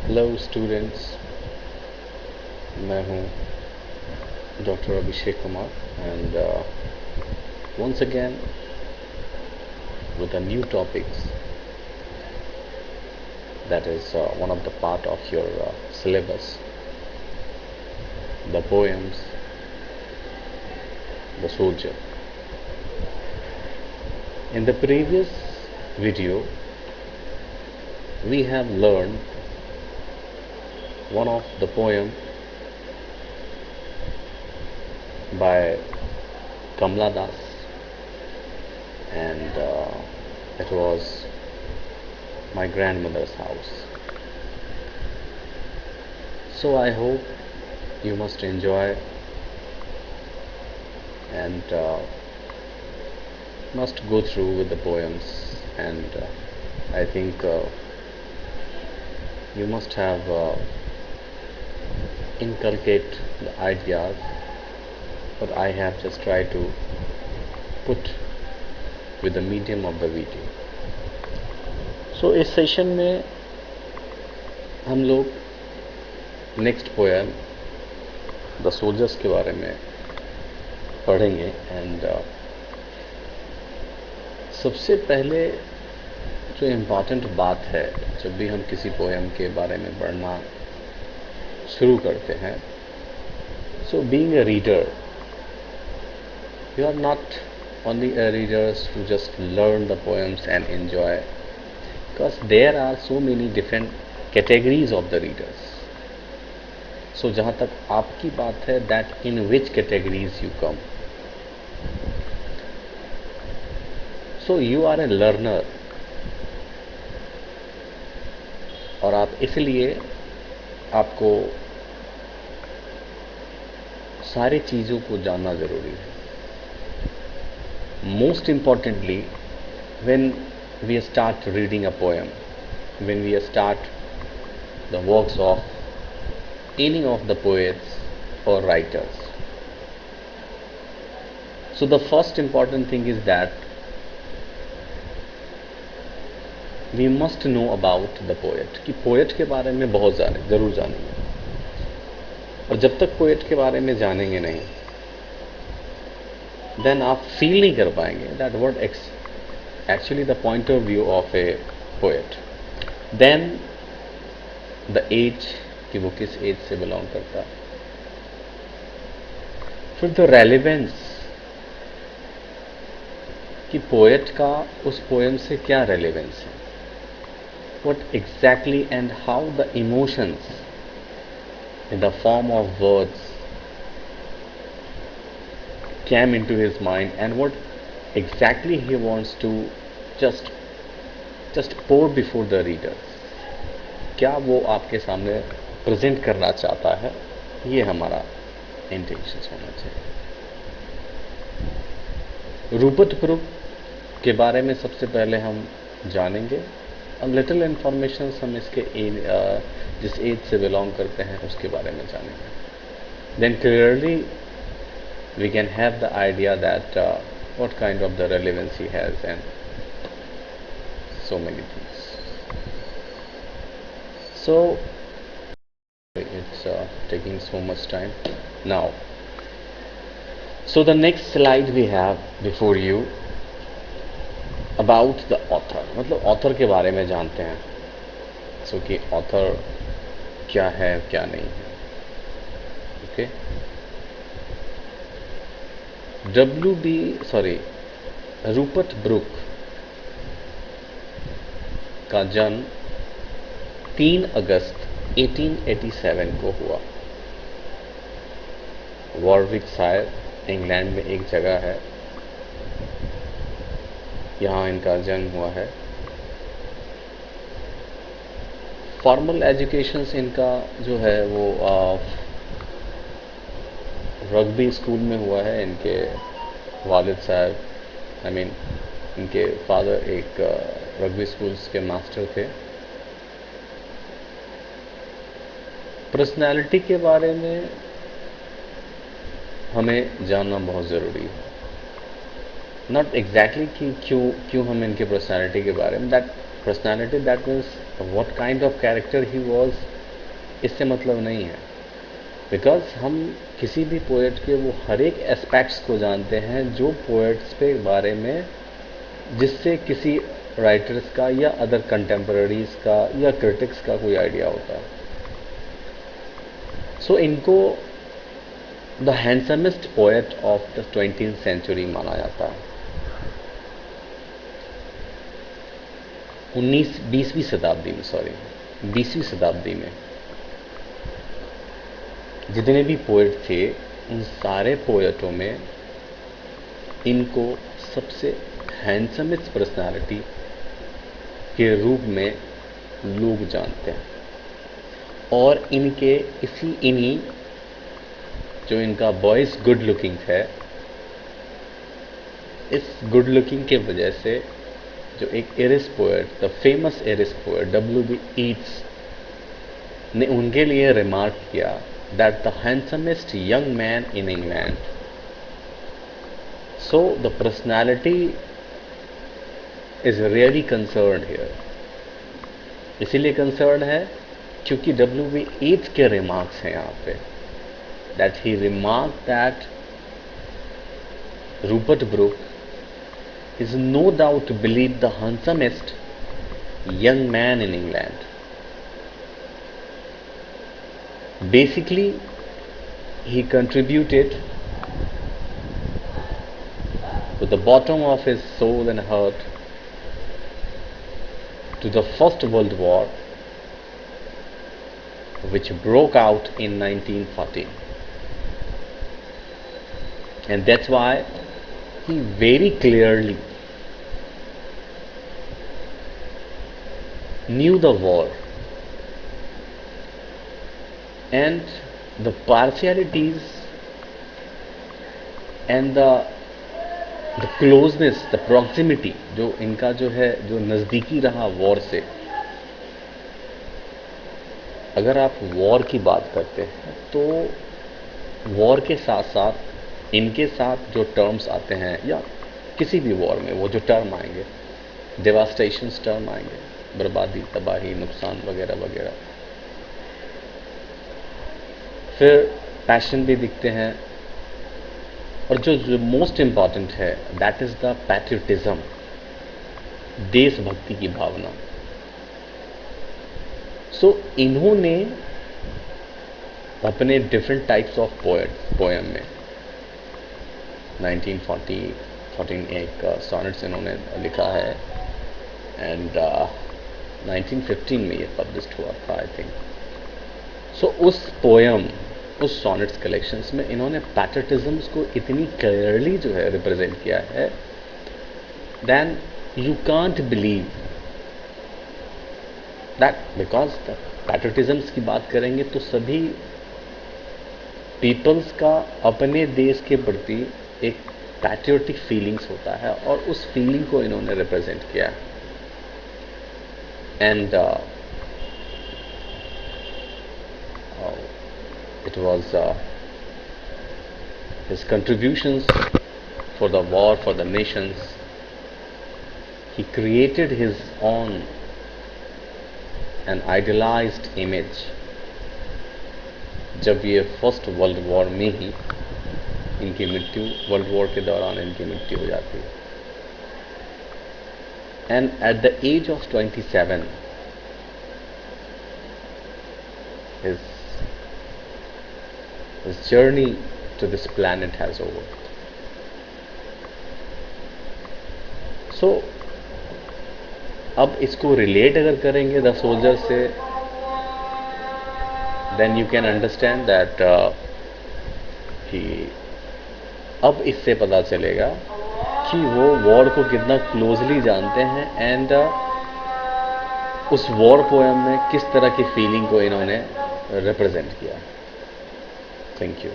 Hello students, मैं हूँ doctor Abhishek Kumar and once again with a new topics that is one of the part of your syllabus, the poems, the soldier. In the previous video we have learned one of the poem by Kamla Das, and it was my grandmother's house. So I hope you must enjoy and must go through with the poems, and I think you must have inculcate the ideas what I have just tried to put with the medium of the video. So इस session में हम लोग next poem the soldiers के बारे में पढ़ेंगे and सबसे पहले जो इम्पॉर्टेंट बात है जब भी हम किसी पोएम के बारे में पढ़ना शुरू करते हैं, so being a reader, you are not only a readers to just learn the poems and enjoy, because there are so many different categories of the readers. So जहाँ तक आपकी बात है, that in which categories you come. So you are a learner, और आप इसलिए आपको सारी चीज़ों को जानना ज़रूरी है. Most importantly, when we start reading a poem, when we start the works of any of the poets or writers, so the first important thing is that we must know about the poet, कि poet के बारे में बहुत ज़रूर जानेंगे, और जब तक poet के बारे में जानेंगे नहीं, then आप फील नहीं कर पाएंगे that what actually the point of view of a poet. Then the age, कि वो किस एज से बिलोंग करता है. फिर the relevance, कि पोएट का उस पोएम से क्या रेलेवेंस है. What exactly and how the emotions in the form of words came into his mind and what exactly he wants to just pour before the readers. क्या वो आपके सामने प्रेजेंट करना चाहता है, ये हमारा इंटेंशन होना चाहिए. रूपर्ट ब्रुक के बारे में सबसे पहले हम जानेंगे. लिटिल इंफॉर्मेशन हम इसके जिस एज से बिलोंग करते हैं उसके बारे में जानेंगे. Then clearly we can have the idea that what kind of the relevance he has and so many things. So it's taking so much time now. So the next slide we have before you about the author, मतलब author के बारे में जानते हैं. So कि author क्या है क्या नहीं है. Okay. रूपर्ट ब्रुक का जन्म 3 अगस्त 1887 को हुआ. वॉरविकशायर इंग्लैंड में एक जगह है, यहाँ इनका जन्म हुआ है. फॉर्मल एजुकेशन इनका जो है वो रग्बी स्कूल में हुआ है. इनके वालिद साहब इनके फादर एक रग्बी स्कूल्स के मास्टर थे. पर्सनालिटी के बारे में हमें जानना बहुत ज़रूरी है. नॉट एग्जैक्टली कि क्यों हम इनके पर्सनालिटी के बारे में, that personality that means what kind of character he was, इससे मतलब नहीं है। बिकॉज हम किसी भी पोएट के वो हर एक एस्पेक्ट्स को जानते हैं जो पोएट्स के बारे में, जिससे किसी राइटर्स का या अदर कंटेम्पररीज का या क्रिटिक्स का कोई आइडिया होता है। सो इनको the handsomest poet of the 20th century माना जाता है। 20वीं शताब्दी में, सॉरी 20वीं शताब्दी में जितने भी पोएट थे, उन सारे पोएटों में इनको सबसे हैंडसमेस्ट पर्सनालिटी के रूप में लोग जानते हैं। और इनके इन्हीं जो इनका बॉयज गुड लुकिंग है, इस गुड लुकिंग के वजह से जो एक Irish poet, the famous Irish poet W.B. Yeats ने उनके लिए रिमार्क किया that the handsomest young man in England. So the personality is really concern here. इसीलिए कंसर्न है क्योंकि W.B. Yeats के रिमार्क्स हैं यहाँ पे, that he remark that Rupert Brooke is no doubt believed the handsomest young man in England. Basically, he contributed to the bottom of his soul and heart to the First World War, which broke out in 1914. And that's why he very clearly knew the war and the partialities and the closeness, the proximity जो इनका जो है, जो नज़दीकी रहा war से। अगर आप वॉर की बात करते हैं तो वॉर के साथ साथ इनके साथ जो टर्म्स आते हैं, या किसी भी वॉर में वो जो टर्म आएंगे, डेवास्टेशंस टर्म आएंगे, बर्बादी, तबाही, नुकसान वगैरह वगैरह। फिर पैशन भी दिखते हैं, और जो मोस्ट इंपॉर्टेंट है दैट इज द पैट्रियटिज्म, देशभक्ति की भावना। सो इन्होंने अपने डिफरेंट टाइप्स ऑफ पोएम में 1914 एक सोनेट्स इन्होंने लिखा है, एंड 1915 में ये पब्लिश्ड हुआ था आई थिंक। सो उस सोनेट्स कलेक्शंस में इन्होंने पैट्रियटिज्म्स को इतनी क्लियरली जो है रिप्रेजेंट किया है, then you can't believe that, because patriotisms की बात करेंगे तो सभी पीपल्स का अपने देश के प्रति एक पैट्रियोटिक फीलिंग्स होता है, और उस फीलिंग को इन्होंने रिप्रेजेंट किया। And it was his contributions for the war, for the nations. He created his own an idealized image जब ये फर्स्ट वर्ल्ड वॉर में ही इनकी मृत्यु, वर्ल्ड वॉर के दौरान इनकी मृत्यु हो जाती है। And at the age of 27 his journey to this planet has over. So अब इसको रिलेट अगर करेंगे द सोल्जर से, then you can understand that कि अब इससे पता चलेगा कि वो वॉर को कितना क्लोजली जानते हैं, एंड उस वॉर पोएम में किस तरह की फीलिंग को इन्होंने रिप्रेजेंट किया। Thank you.